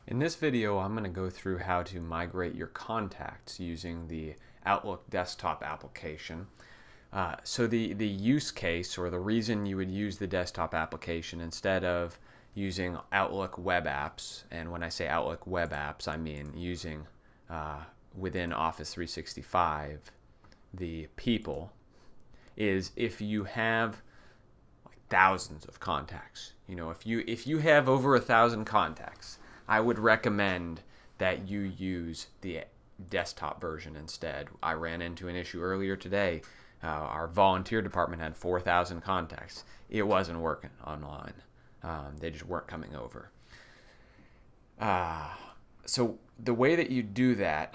In this video, I'm going to go through how to migrate your contacts using the Outlook desktop application. So the use case, or the reason you would use the desktop application instead of using Outlook web apps, and when I say Outlook web apps, I mean using within Office 365 the people, is if you have thousands of contacts. If you have over 1,000 contacts, I would recommend that you use the desktop version instead. I ran into an issue earlier today. Our volunteer department had 4,000 contacts. It wasn't working online. They just weren't coming over. So the way that you do that,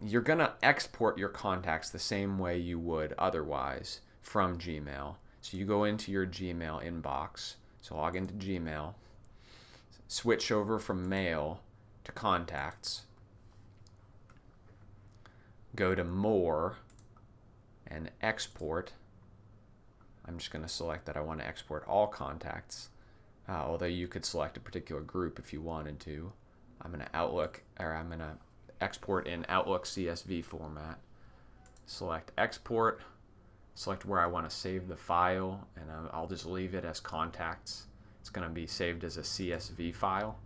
you're going to export your contacts the same way you would otherwise from Gmail. So you go into your Gmail inbox. So log into Gmail. Switch over from mail to contacts. Go to more and export. I'm just going to select that I want to export all contacts, although you could select a particular group if you wanted to. I'm going to export in Outlook CSV format. Select export. Select where I want to save the file, and I'll just leave it as contacts. It's going to be saved as a CSV file.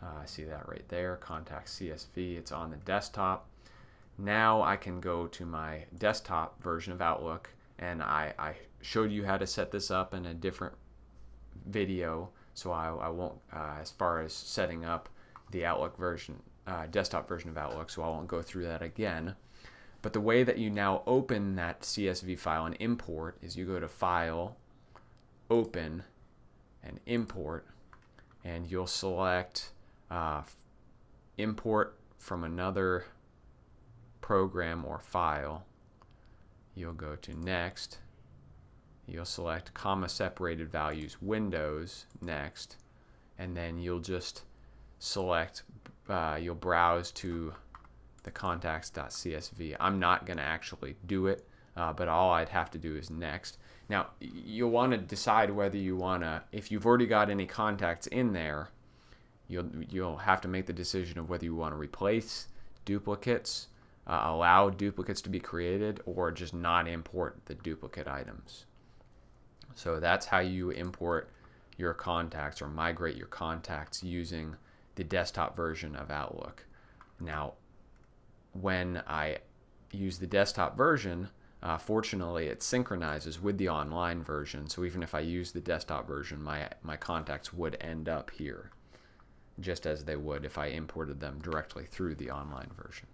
I see that right there, contacts CSV. It's on the desktop. Now I can go to my desktop version of Outlook, and I showed you how to set this up in a different video, so I won't, as far as setting up the Outlook version, desktop version of Outlook, so I won't go through that again. But the way that you now open that CSV file and import is you go to File, Open, and Import, and you'll select Import from another program or file. You'll go to Next. You'll select comma separated values Windows, Next, and then you'll just select, you'll browse to the contacts.csv. I'm not going to actually do it, but all I'd have to do is Next. Now, you'll want to decide whether you want to, if you've already got any contacts in there, you'll have to make the decision of whether you want to replace duplicates, allow duplicates to be created, or just not import the duplicate items. So that's how you import your contacts or migrate your contacts using the desktop version of Outlook. Now, when I use the desktop version, fortunately it synchronizes with the online version, so even if I use the desktop version, my contacts would end up here, just as they would if I imported them directly through the online version.